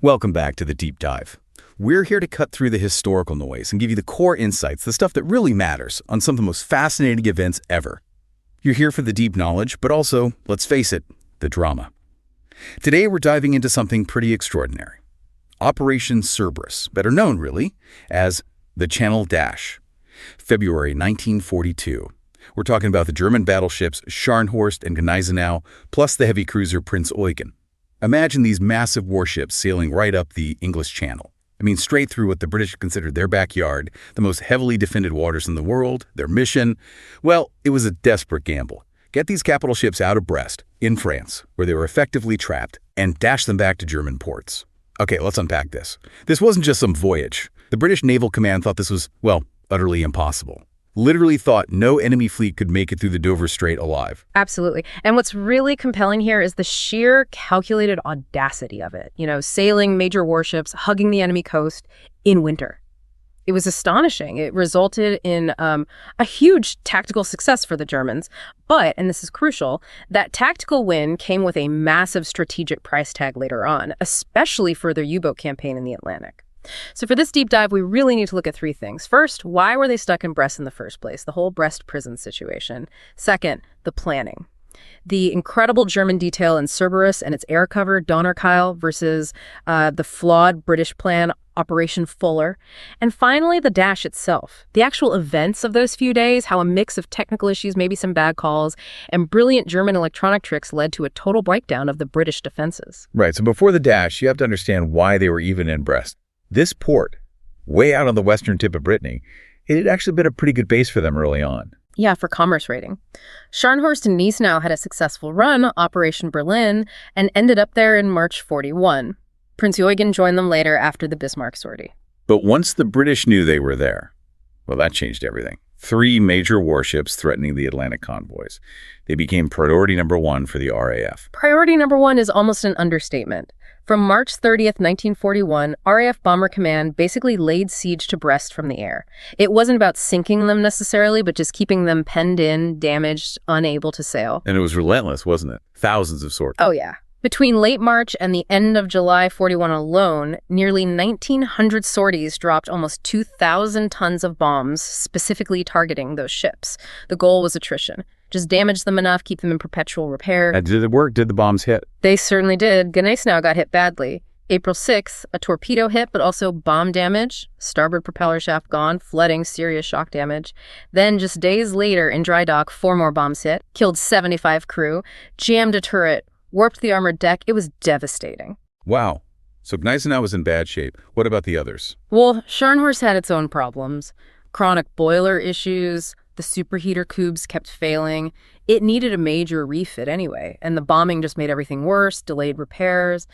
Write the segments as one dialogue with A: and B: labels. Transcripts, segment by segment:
A: Welcome back to the Deep Dive. We're here to cut through the historical noise and give you the core insights, the stuff that really matters, on some of the most fascinating events ever. You're here for the deep knowledge, but also, let's face it, the drama. Today we're diving into something pretty extraordinary. Operation Cerberus, better known, really, as the Channel Dash. February 1942. We're talking about the German battleships Scharnhorst and Gneisenau, plus the heavy cruiser Prinz Eugen. Imagine these massive warships sailing right up the English Channel. I mean, straight through what the British considered their backyard, the most heavily defended waters in the world. Their mission, well, it was a desperate gamble. Get these capital ships out of Brest, in France, where they were effectively trapped, and dash them back to German ports. Okay, let's unpack this. This wasn't just some voyage. The British Naval Command thought this was, well, utterly impossible. Literally thought no enemy fleet could make it through the Dover Strait alive.
B: Absolutely. And what's really compelling here is the sheer calculated audacity of it. Sailing major warships, hugging the enemy coast in winter. It was astonishing. It resulted in a huge tactical success for the Germans. But, and this is crucial, that tactical win came with a massive strategic price tag later on, especially for their U-boat campaign in the Atlantic. So for this deep dive, we really need to look at three things. First, why were they stuck in Brest in the first place? The whole Brest prison situation. Second, the planning. The incredible German detail in Cerberus and its air cover, Donnerkeil, versus the flawed British plan, Operation Fuller. And finally, the dash itself. The actual events of those few days, how a mix of technical issues, maybe some bad calls, and brilliant German electronic tricks led to a total breakdown of the British defenses.
A: Right, so before the dash, you have to understand why they were even in Brest. This port, way out on the western tip of Brittany, it had actually been a pretty good base for them early on.
B: Yeah, for commerce raiding. Scharnhorst and Gneisenau had a successful run, Operation Berlin, and ended up there in March 41. Prinz Eugen joined them later after the Bismarck sortie.
A: But once the British knew they were there, well, that changed everything. 3 major warships threatening the Atlantic convoys. They became priority number 1 for the RAF.
B: Priority number 1 is almost an understatement. From March 30th, 1941, RAF Bomber Command basically laid siege to Brest from the air. It wasn't about sinking them necessarily, but just keeping them penned in, damaged, unable to sail.
A: And it was relentless, wasn't it? Thousands of sorties.
B: Oh, yeah. Between late March and the end of July 41 alone, nearly 1,900 sorties dropped almost 2,000 tons of bombs, specifically targeting those ships. The goal was attrition. Just damage them enough, keep them in perpetual repair.
A: And did it work? Did the bombs hit?
B: They certainly did. Gneisenau got hit badly. April 6th, a torpedo hit, but also bomb damage. Starboard propeller shaft gone, flooding, serious shock damage. Then, just days later, in dry dock, 4 more bombs hit, killed 75 crew, jammed a turret, warped the armored deck. It was devastating.
A: Wow. So Gneisenau was in bad shape. What about the others?
B: Well, Scharnhorst had its own problems. Chronic boiler issues. The superheater cubes kept failing. It needed a major refit anyway, and the bombing just made everything worse, delayed repairs.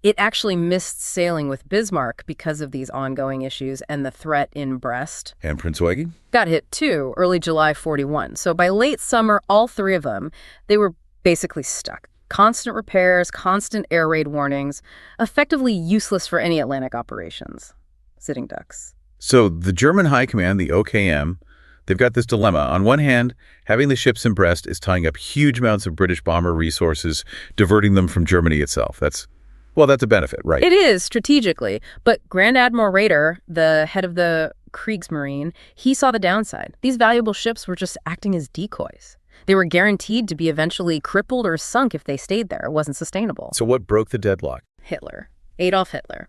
B: It actually missed sailing with Bismarck because of these ongoing issues and the threat in Brest.
A: And Prinz Eugen?
B: Got hit too, early July 41. So by late summer, all 3 of them, they were basically stuck. Constant repairs, constant air raid warnings, effectively useless for any Atlantic operations. Sitting ducks.
A: So the German High Command, the OKM, they've got this dilemma. On one hand, having the ships in Brest is tying up huge amounts of British bomber resources, diverting them from Germany itself. That's a benefit, right?
B: It is, strategically. But Grand Admiral Raeder, the head of the Kriegsmarine, he saw the downside. These valuable ships were just acting as decoys. They were guaranteed to be eventually crippled or sunk if they stayed there. It wasn't sustainable.
A: So what broke the deadlock?
B: Hitler. Adolf Hitler.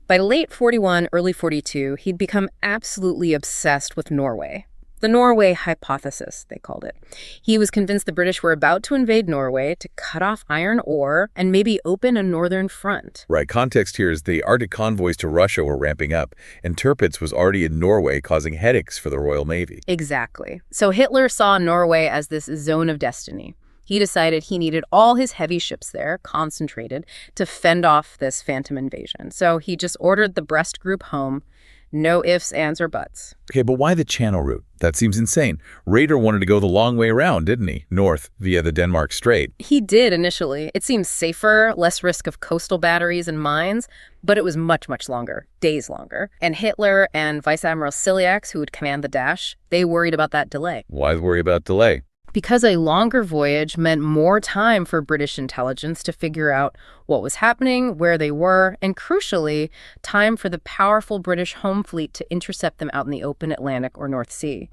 B: By late 41, early 42, he'd become absolutely obsessed with Norway. The Norway hypothesis, they called it. He was convinced the British were about to invade Norway to cut off iron ore and maybe open a northern front.
A: Right. Context here is the Arctic convoys to Russia were ramping up, and Tirpitz was already in Norway causing headaches for the Royal Navy.
B: Exactly. So Hitler saw Norway as this zone of destiny. He decided he needed all his heavy ships there, concentrated, to fend off this phantom invasion. So he just ordered the Brest group home. No ifs, ands, or buts.
A: Okay, but why the Channel route? That seems insane. Raeder wanted to go the long way around, didn't he? North, via the Denmark Strait.
B: He did initially. It seemed safer, less risk of coastal batteries and mines, but it was much, much longer, days longer. And Hitler and Vice Admiral Ciliax, who would command the dash, they worried about that delay.
A: Why worry about delay?
B: because a longer voyage meant more time for British intelligence to figure out what was happening, where they were, and crucially, time for the powerful British home fleet to intercept them out in the open Atlantic or North Sea.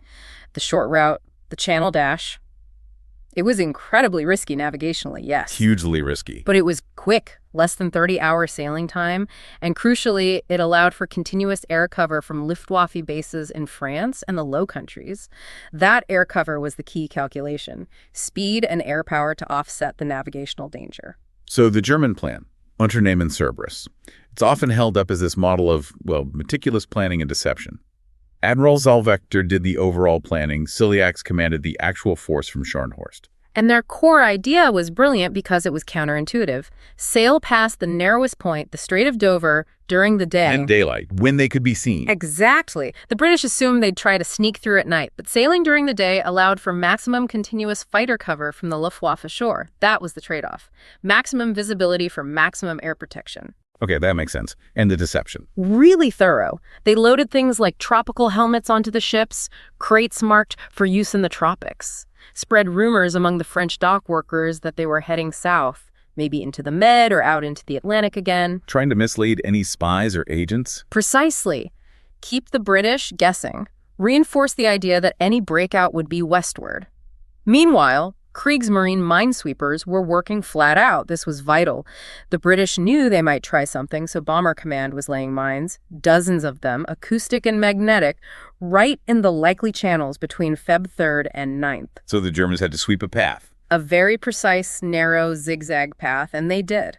B: The short route, the Channel Dash. It was incredibly risky navigationally, yes.
A: Hugely risky.
B: But it was quick, less than 30-hour sailing time, and crucially, it allowed for continuous air cover from Luftwaffe bases in France and the Low Countries. That air cover was the key calculation, speed and air power to offset the navigational danger.
A: So the German plan, Unternehmen Cerberus, it's often held up as this model of, well, meticulous planning and deception. Admiral Zollvechter did the overall planning. Ciliax commanded the actual force from Scharnhorst.
B: And their core idea was brilliant because it was counterintuitive. Sail past the narrowest point, the Strait of Dover, during the day.
A: And daylight, when they could be seen.
B: Exactly. The British assumed they'd try to sneak through at night, but sailing during the day allowed for maximum continuous fighter cover from the Luftwaffe shore. That was the trade-off. Maximum visibility for maximum air protection.
A: Okay, that makes sense. And the deception.
B: Really thorough. They loaded things like tropical helmets onto the ships, crates marked for use in the tropics. Spread rumors among the French dock workers that they were heading south, maybe into the Med or out into the Atlantic again.
A: Trying to mislead any spies or agents?
B: Precisely. Keep the British guessing. Reinforce the idea that any breakout would be westward. Meanwhile, Kriegsmarine minesweepers were working flat out. This was vital. The British knew they might try something, so Bomber Command was laying mines, dozens of them, acoustic and magnetic, right in the likely channels between Feb 3rd and 9th.
A: So the Germans had to sweep a path.
B: A very precise, narrow, zigzag path, and they did.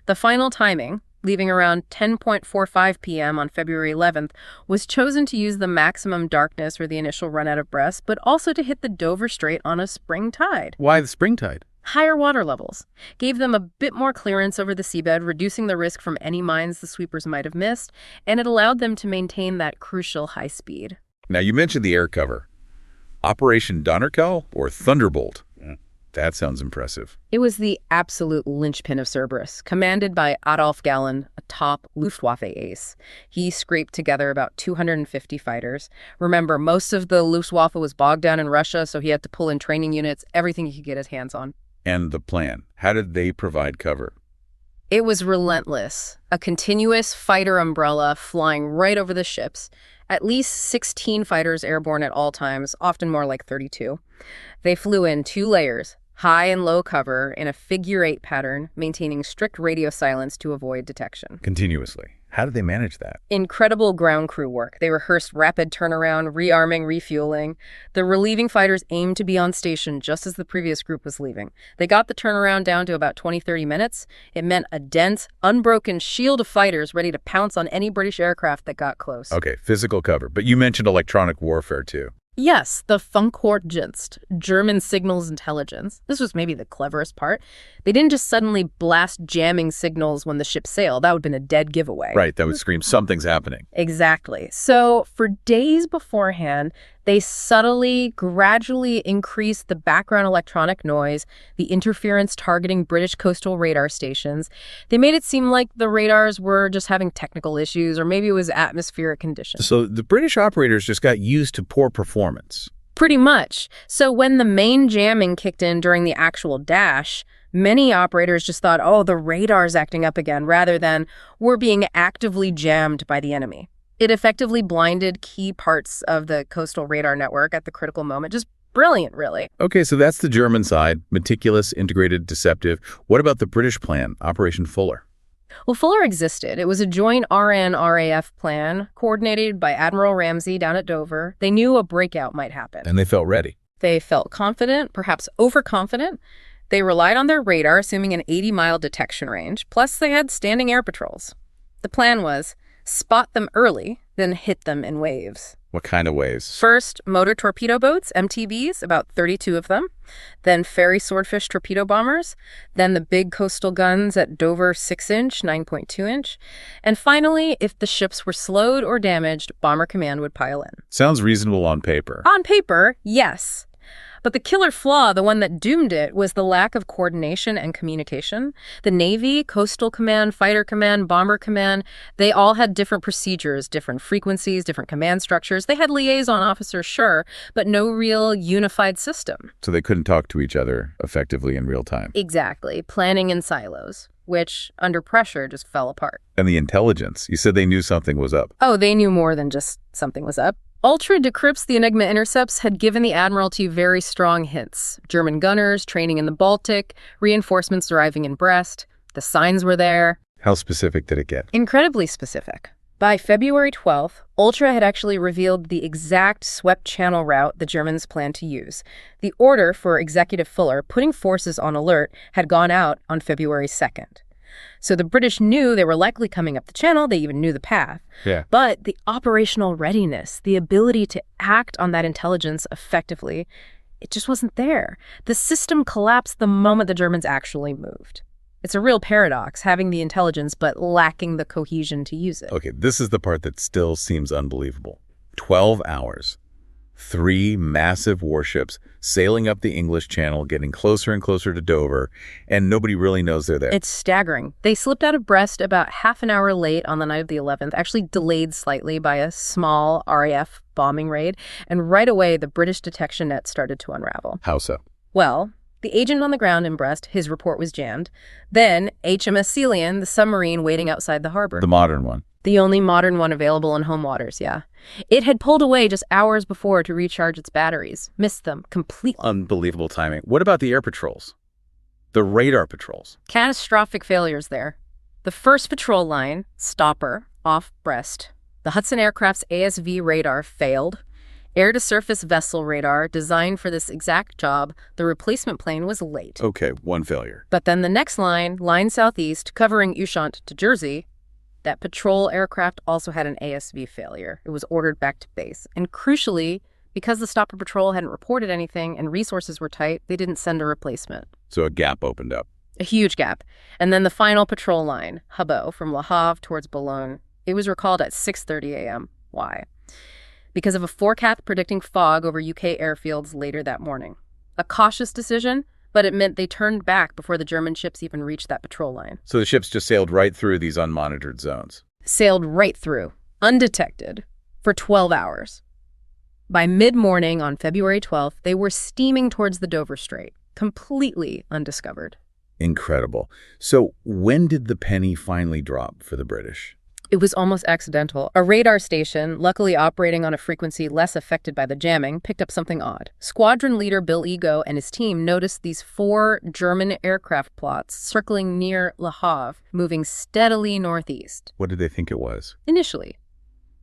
B: The final timing, leaving around 10:45 p.m. on February 11th, was chosen to use the maximum darkness for the initial run out of Brest, but also to hit the Dover Strait on a spring tide.
A: Why the spring tide?
B: Higher water levels gave them a bit more clearance over the seabed, reducing the risk from any mines the sweepers might have missed, and it allowed them to maintain that crucial high speed.
A: Now, you mentioned the air cover. Operation Donnerkeil or Thunderbolt? That sounds impressive.
B: It was the absolute linchpin of Cerberus, commanded by Adolf Galland, a top Luftwaffe ace. He scraped together about 250 fighters. Remember, most of the Luftwaffe was bogged down in Russia, so he had to pull in training units, everything he could get his hands on.
A: And the plan. How did they provide cover?
B: It was relentless. A continuous fighter umbrella flying right over the ships. At least 16 fighters airborne at all times, often more like 32. They flew in 2 layers, high and low cover, in a figure-8 pattern, maintaining strict radio silence to avoid detection.
A: Continuously. How did they manage that?
B: Incredible ground crew work. They rehearsed rapid turnaround, rearming, refueling. The relieving fighters aimed to be on station just as the previous group was leaving. They got the turnaround down to about 20-30 minutes. It meant a dense, unbroken shield of fighters ready to pounce on any British aircraft that got close.
A: Okay, physical cover. But you mentioned electronic warfare, too.
B: Yes, the Funkhortdienst, German signals intelligence. This was maybe the cleverest part. They didn't just suddenly blast jamming signals when the ship sailed. That would have been a dead giveaway.
A: Right, that would scream something's happening.
B: Exactly. So for days beforehand, they subtly, gradually increased the background electronic noise, the interference targeting British coastal radar stations. They made it seem like the radars were just having technical issues, or maybe it was atmospheric conditions.
A: So the British operators just got used to poor performance.
B: Pretty much. So when the main jamming kicked in during the actual dash, many operators just thought, oh, the radar's acting up again, rather than we're being actively jammed by the enemy. It effectively blinded key parts of the coastal radar network at the critical moment. Just brilliant, really.
A: Okay, so that's the German side, meticulous, integrated, deceptive. What about the British plan, Operation Fuller?
B: Well, Fuller existed. It was a joint RN-RAF plan coordinated by Admiral Ramsey down at Dover. They knew a breakout might happen.
A: And they felt ready.
B: They felt confident, perhaps overconfident. They relied on their radar, assuming an 80-mile detection range. Plus, they had standing air patrols. The plan was spot them early, then hit them in waves.
A: What kind of waves?
B: First, motor torpedo boats, MTBs, about 32 of them. Then ferry swordfish torpedo bombers. Then the big coastal guns at Dover 6-inch, 9.2-inch. And finally, if the ships were slowed or damaged, Bomber Command would pile in.
A: Sounds reasonable on paper.
B: On paper, yes. But the killer flaw, the one that doomed it, was the lack of coordination and communication. The Navy, Coastal Command, Fighter Command, Bomber Command, they all had different procedures, different frequencies, different command structures. They had liaison officers, sure, but no real unified system.
A: So they couldn't talk to each other effectively in real time.
B: Exactly. Planning in silos, which, under pressure, just fell apart.
A: And the intelligence, you said they knew something was up.
B: Oh, they knew more than just something was up. Ultra decrypts the Enigma intercepts had given the Admiralty very strong hints. German gunners training in the Baltic, reinforcements arriving in Brest. The signs were there.
A: How specific did it get?
B: Incredibly specific. By February 12th, Ultra had actually revealed the exact swept channel route the Germans planned to use. The order for Executive Fuller, putting forces on alert, had gone out on February 2nd. So the British knew they were likely coming up the channel. They even knew the path.
A: Yeah.
B: But the operational readiness, the ability to act on that intelligence effectively, it just wasn't there. The system collapsed the moment the Germans actually moved. It's a real paradox, having the intelligence but lacking the cohesion to use it.
A: Okay, this is the part that still seems unbelievable. 12 hours. 3 massive warships sailing up the English Channel, getting closer and closer to Dover, and nobody really knows they're there.
B: It's staggering. They slipped out of Brest about half an hour late on the night of the 11th, actually delayed slightly by a small RAF bombing raid, and right away the British detection net started to unravel.
A: How so?
B: Well, the agent on the ground in Brest, his report was jammed. Then HMS Celian, the submarine waiting outside the harbor.
A: The modern one.
B: The only modern one available in home waters, yeah. It had pulled away just hours before to recharge its batteries. Missed them completely.
A: Unbelievable timing. What about the air patrols? The radar patrols?
B: Catastrophic failures there. The first patrol line, Stopper, off Brest. The Hudson Aircraft's ASV radar failed. Air-to-surface vessel radar, designed for this exact job, the replacement plane was late.
A: Okay, one failure.
B: But then the next line, line southeast, covering Ushant to Jersey, that patrol aircraft also had an ASV failure. It was ordered back to base. And crucially, because the Stopper Patrol hadn't reported anything and resources were tight, they didn't send a replacement.
A: So a gap opened up.
B: A huge gap. And then the final patrol line, Hubbo, from Le Havre towards Boulogne, it was recalled at 6:30 a.m. Why? Because of a forecast predicting fog over UK airfields later that morning. A cautious decision, but it meant they turned back before the German ships even reached that patrol line.
A: So the ships just sailed right through these unmonitored zones.
B: Sailed right through, undetected, for 12 hours. By mid-morning on February 12th, they were steaming towards the Dover Strait, completely undiscovered.
A: Incredible. So when did the penny finally drop for the British?
B: It was almost accidental. A radar station, luckily operating on a frequency less affected by the jamming, picked up something odd. Squadron leader Bill Ego and his team noticed these 4 German aircraft plots circling near Le Havre, moving steadily northeast.
A: What did they think it was?
B: Initially.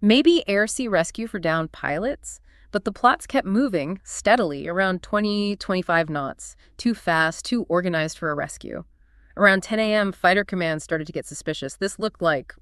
B: Maybe air-sea rescue for downed pilots? But the plots kept moving steadily, around 20-25 knots. Too fast, too organized for a rescue. Around 10 a.m., fighter command started to get suspicious. This looked like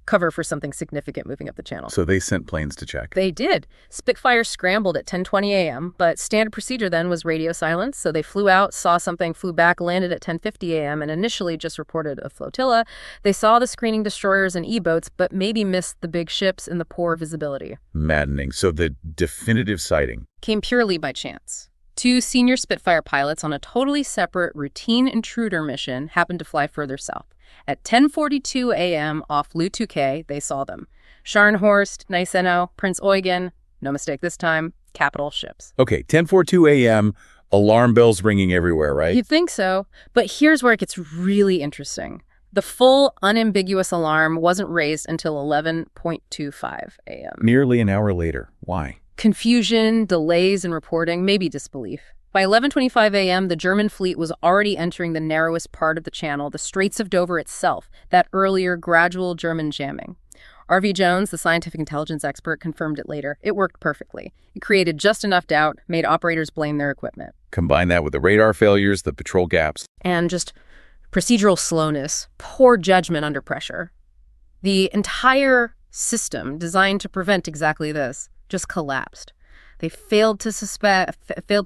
B: cover for something significant moving up the channel.
A: So they sent planes to check.
B: They did. Spitfire scrambled at 10:20 a.m., but standard procedure then was radio silence. So they flew out, saw something, flew back, landed at 10:50 a.m., and initially just reported a flotilla. They saw the screening destroyers and E-boats, but maybe missed the big ships in the poor visibility.
A: Maddening. So the definitive sighting
B: came purely by chance. 2 senior Spitfire pilots on a totally separate routine intruder mission happened to fly further south. At 10:42 a.m. off Lu 2K, they saw them. Scharnhorst, Gneisenau, Prince Eugen, no mistake this time, capital ships.
A: Okay, 10:42 a.m., alarm bells ringing everywhere, right?
B: You'd think so, but here's where it gets really interesting. The full, unambiguous alarm wasn't raised until 11:25 a.m.
A: Nearly an hour later. Why?
B: Confusion, delays in reporting, maybe disbelief. By 11:25 a.m., the German fleet was already entering the narrowest part of the channel, the Straits of Dover itself, that earlier gradual German jamming. R.V. Jones, the scientific intelligence expert, confirmed it later. It worked perfectly. It created just enough doubt, made operators blame their equipment.
A: Combine that with the radar failures, the patrol gaps.
B: And just procedural slowness, poor judgment under pressure. The entire system designed to prevent exactly this just collapsed. They failed to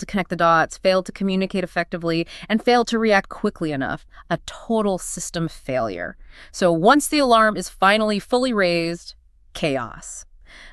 B: connect the dots, failed to communicate effectively, and failed to react quickly enough. A total system failure. So once the alarm is finally fully raised, chaos.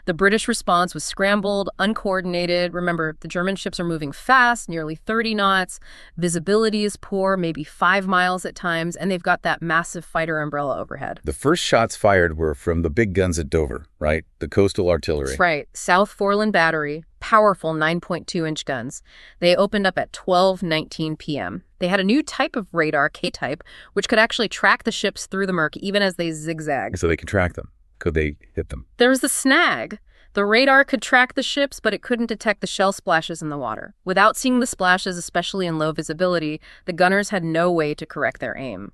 B: The British response was scrambled, uncoordinated. Remember, the German ships are moving fast, nearly 30 knots. Visibility is poor, maybe 5 miles at times, and they've got that massive fighter umbrella overhead.
A: The first shots fired were from the big guns at Dover, right? The coastal artillery.
B: That's right. South Foreland Battery, powerful 9.2-inch guns. They opened up at 12:19 p.m. They had a new type of radar, K-type, which could actually track the ships through the murk even as they zigzag.
A: So they can track them. Could they hit them?
B: There was the snag. The radar could track the ships, but it couldn't detect the shell splashes in the water. Without seeing the splashes, especially in low visibility, the gunners had no way to correct their aim.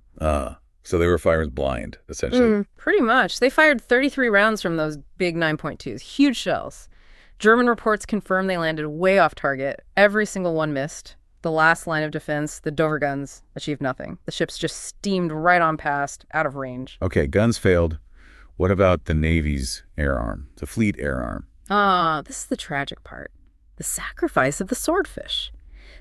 A: So they were firing blind, essentially.
B: Pretty much. They fired 33 rounds from those big 9.2s, huge shells. German reports confirm they landed way off target. Every single one missed. The last line of defense, the Dover guns, achieved nothing. The ships just steamed right on past, out of range.
A: Okay, guns failed. What about the Navy's air arm, the fleet air arm?
B: This is the tragic part. The sacrifice of the swordfish.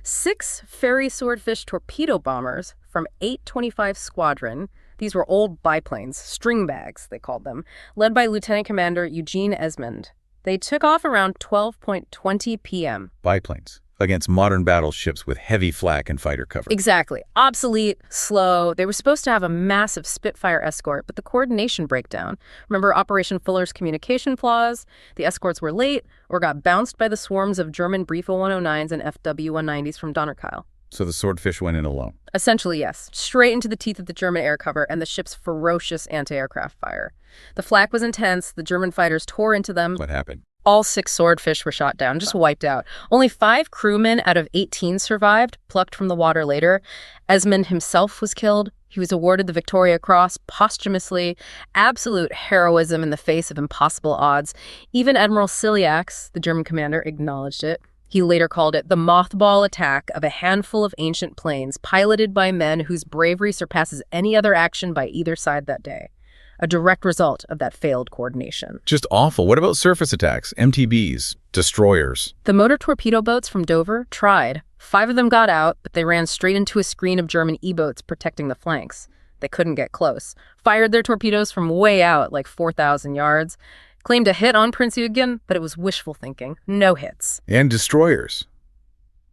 B: 6 ferry swordfish torpedo bombers from 825 Squadron. These were old biplanes, string bags, they called them, led by Lieutenant Commander Eugene Esmond. They took off around 12:20 p.m.
A: Biplanes against modern battleships with heavy flak and fighter cover.
B: Exactly. Obsolete, slow. They were supposed to have a massive Spitfire escort, but the coordination breakdown. Remember Operation Fuller's communication flaws? The escorts were late or got bounced by the swarms of German Briefe 109s and FW 190s from Donnerkeil.
A: So the swordfish went in alone.
B: Essentially, yes. Straight into the teeth of the German air cover and the ship's ferocious anti-aircraft fire. The flak was intense. The German fighters tore into them.
A: What happened?
B: All 6 swordfish were shot down, just wiped out. Only 5 crewmen out of 18 survived, plucked from the water later. Esmond himself was killed. He was awarded the Victoria Cross posthumously. Absolute heroism in the face of impossible odds. Even Admiral Ciliax, the German commander, acknowledged it. He later called it the mothball attack of a handful of ancient planes piloted by men whose bravery surpasses any other action by either side that day. A direct result of that failed coordination.
A: Just awful. What about surface attacks, MTBs, destroyers?
B: The motor torpedo boats from Dover tried. 5 of them got out, but they ran straight into a screen of German E-boats protecting the flanks. They couldn't get close. Fired their torpedoes from way out, like 4,000 yards. Claimed a hit on Prince Eugen, but it was wishful thinking. No hits.
A: And destroyers.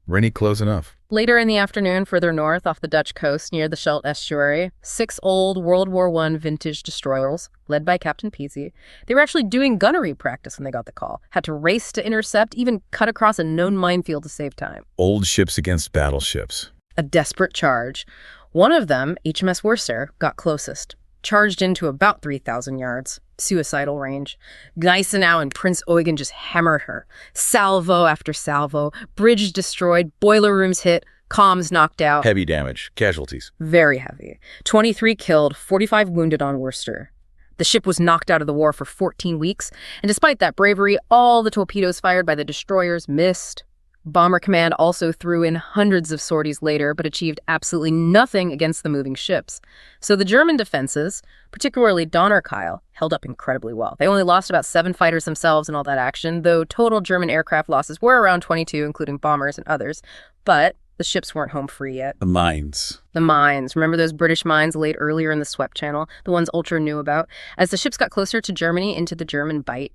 A: Were any close enough?
B: Later in the afternoon, further north off the Dutch coast near the Scheldt estuary, 6 old World War I vintage destroyers, led by Captain Peasy. They were actually doing gunnery practice when they got the call. Had to race to intercept, even cut across a known minefield to save time.
A: Old ships against battleships.
B: A desperate charge. One of them, HMS Worcester, got closest. Charged into about 3,000 yards. Suicidal range. Gneisenau and Prince Eugen just hammered her. Salvo after salvo. Bridge destroyed. Boiler rooms hit. Comms knocked out.
A: Heavy damage. Casualties.
B: Very heavy. 23 killed, 45 wounded on Worcester. The ship was knocked out of the war for 14 weeks, and despite that bravery, all the torpedoes fired by the destroyers missed. Bomber Command also threw in hundreds of sorties later, but achieved absolutely nothing against the moving ships. So the German defenses, particularly Donnerkeil, held up incredibly well. They only lost about 7 fighters themselves in all that action, though total German aircraft losses were around 22, including bombers and others. But the ships weren't home free yet.
A: The mines.
B: The mines. Remember those British mines laid earlier in the Swept Channel? The ones Ultra knew about? As the ships got closer to Germany, into the German Bight,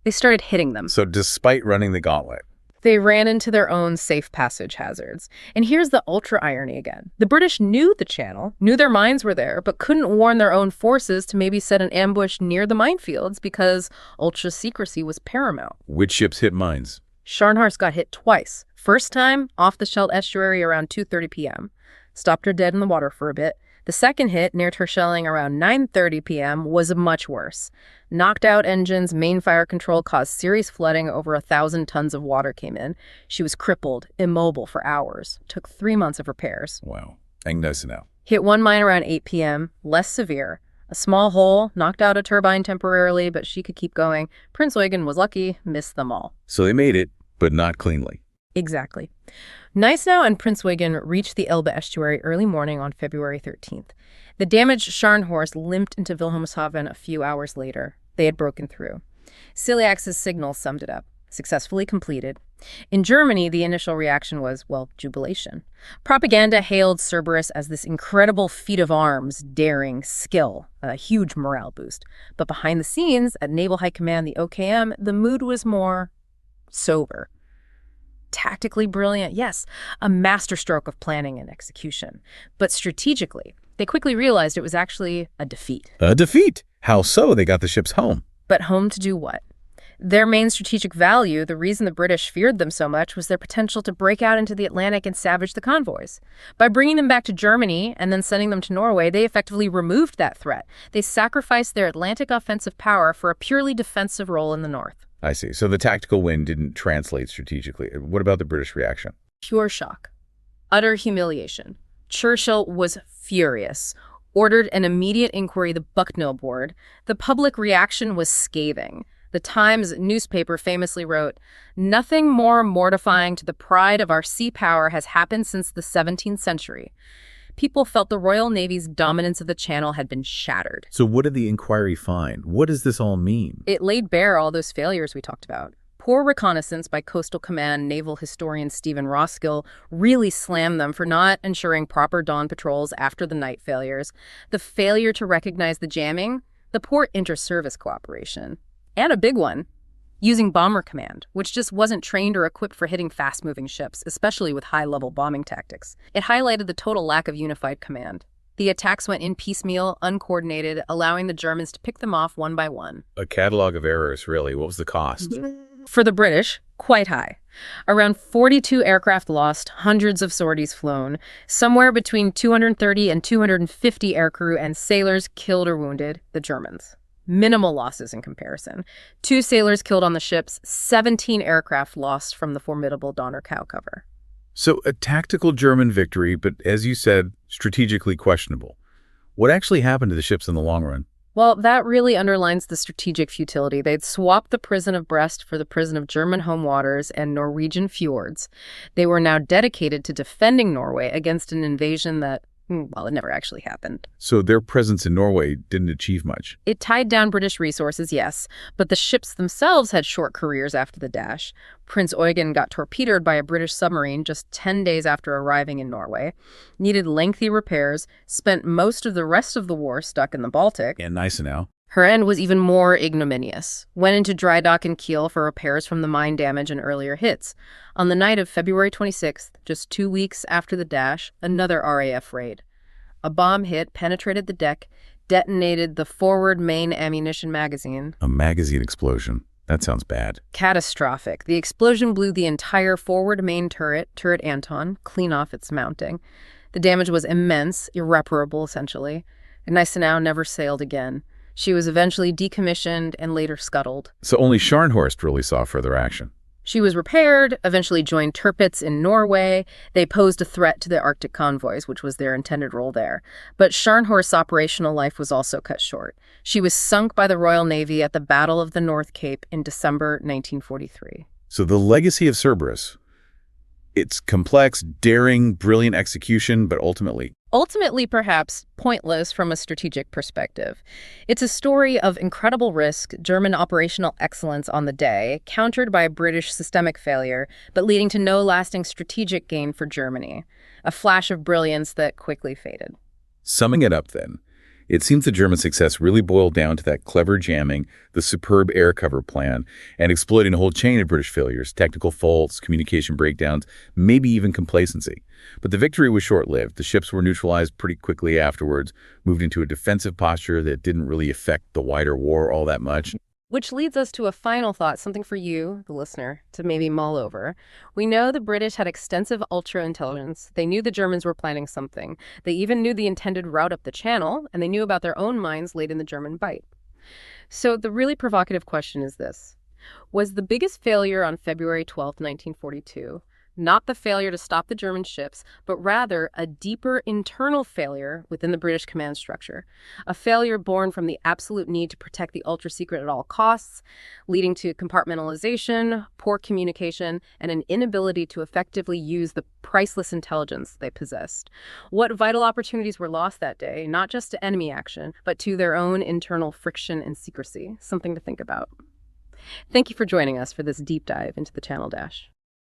B: they started hitting them.
A: So despite running the gauntlet,
B: they ran into their own safe passage hazards. And here's the ultra irony again. The British knew the channel, knew their mines were there, but couldn't warn their own forces to maybe set an ambush near the minefields because ultra secrecy was paramount.
A: Which ships hit mines?
B: Scharnhorst got hit twice. First time off the Scheldt estuary around 2:30 p.m. Stopped her dead in the water for a bit. The second hit, near Terschelling around 9:30 p.m., was much worse. Knocked out engines, main fire control caused serious flooding. Over 1,000 tons of water came in. She was crippled, immobile for hours. Took 3 months of repairs.
A: Wow. And Gneisenau.
B: Hit one mine around 8 p.m., less severe. A small hole, knocked out a turbine temporarily, but she could keep going. Prince Eugen was lucky, missed them all.
A: So they made it, but not cleanly.
B: Exactly. Gneisenau and Prince Eugen reached the Elbe estuary early morning on February 13th. The damaged Scharnhorst limped into Wilhelmshaven a few hours later. They had broken through. Ciliax's signal summed it up. successfully completed. In Germany, the initial reaction was, well, jubilation. Propaganda hailed Cerberus as this incredible feat of arms, daring, skill, a huge morale boost. But behind the scenes, at Naval High Command, the OKM, the mood was more sober. Tactically brilliant, yes, a masterstroke of planning and execution. But strategically, they quickly realized it was actually a defeat.
A: A defeat? How so? They got the ships home.
B: But home to do what? Their main strategic value, the reason the British feared them so much, was their potential to break out into the Atlantic and savage the convoys. By bringing them back to Germany and then sending them to Norway, they effectively removed that threat. They sacrificed their Atlantic offensive power for a purely defensive role in the north.
A: I see. So the tactical win didn't translate strategically. What about the British reaction?
B: Pure shock. Utter humiliation. Churchill was furious, ordered an immediate inquiry the Bucknell Board. The public reaction was scathing. The Times newspaper famously wrote, "Nothing more mortifying to the pride of our sea power has happened since the 17th century." People felt the Royal Navy's dominance of the Channel had been shattered.
A: So what did the inquiry find? What does this all mean?
B: It laid bare all those failures we talked about. Poor reconnaissance by Coastal Command naval historian Stephen Roskill really slammed them for not ensuring proper dawn patrols after the night failures, the failure to recognize the jamming, the poor inter-service cooperation. And a big one, using bomber command, which just wasn't trained or equipped for hitting fast-moving ships, especially with high-level bombing tactics. It highlighted the total lack of unified command. The attacks went in piecemeal, uncoordinated, allowing the Germans to pick them off one by one.
A: A catalog of errors, really. What was the cost?
B: For the British, quite high. Around 42 aircraft lost, hundreds of sorties flown, somewhere between 230 and 250 aircrew and sailors killed or wounded, the Germans. Minimal losses in comparison. 2 sailors killed on the ships, 17 aircraft lost from the formidable Donnerkeil cover.
A: So a tactical German victory, but as you said, strategically questionable. What actually happened to the ships in the long run?
B: Well, that really underlines the strategic futility. They'd swapped the prison of Brest for the prison of German home waters and Norwegian fjords. They were now dedicated to defending Norway against an invasion that, well, it never actually happened.
A: So their presence in Norway didn't achieve much.
B: It tied down British resources, yes, but the ships themselves had short careers after the dash. Prince Eugen got torpedoed by a British submarine just 10 days after arriving in Norway, needed lengthy repairs, spent most of the rest of the war stuck in the Baltic.
A: And Gneisenau.
B: Her end was even more ignominious. Went into dry dock in Kiel for repairs from the mine damage and earlier hits. On the night of February 26th, just 2 weeks after the dash, another RAF raid. A bomb hit, penetrated the deck, detonated the forward main ammunition magazine.
A: A magazine explosion. That sounds bad.
B: Catastrophic. The explosion blew the entire forward main turret Anton, clean off its mounting. The damage was immense, irreparable essentially. Gneisenau never sailed again. She was eventually decommissioned and later scuttled.
A: So only Scharnhorst really saw further action.
B: She was repaired, eventually joined Tirpitz in Norway. They posed a threat to the Arctic convoys, which was their intended role there. But Scharnhorst's operational life was also cut short. She was sunk by the Royal Navy at the Battle of the North Cape in December 1943.
A: So the legacy of Cerberus, it's complex, daring, brilliant execution, but ultimately
B: perhaps pointless from a strategic perspective. It's a story of incredible risk, German operational excellence on the day, countered by British systemic failure, but leading to no lasting strategic gain for Germany. A flash of brilliance that quickly faded.
A: Summing it up then, it seems the German success really boiled down to that clever jamming, the superb air cover plan, and exploiting a whole chain of British failures, technical faults, communication breakdowns, maybe even complacency. But the victory was short-lived. The ships were neutralized pretty quickly afterwards, moved into a defensive posture that didn't really affect the wider war all that much.
B: Which leads us to a final thought, something for you, the listener, to maybe mull over. We know the British had extensive ultra-intelligence. They knew the Germans were planning something. They even knew the intended route up the channel, and they knew about their own mines laid in the German bight. So the really provocative question is this. Was the biggest failure on February 12, 1942, not the failure to stop the German ships, but rather a deeper internal failure within the British command structure. A failure born from the absolute need to protect the ultra-secret at all costs, leading to compartmentalization, poor communication, and an inability to effectively use the priceless intelligence they possessed. What vital opportunities were lost that day, not just to enemy action, but to their own internal friction and secrecy? Something to think about. Thank you for joining us for this deep dive into the Channel Dash.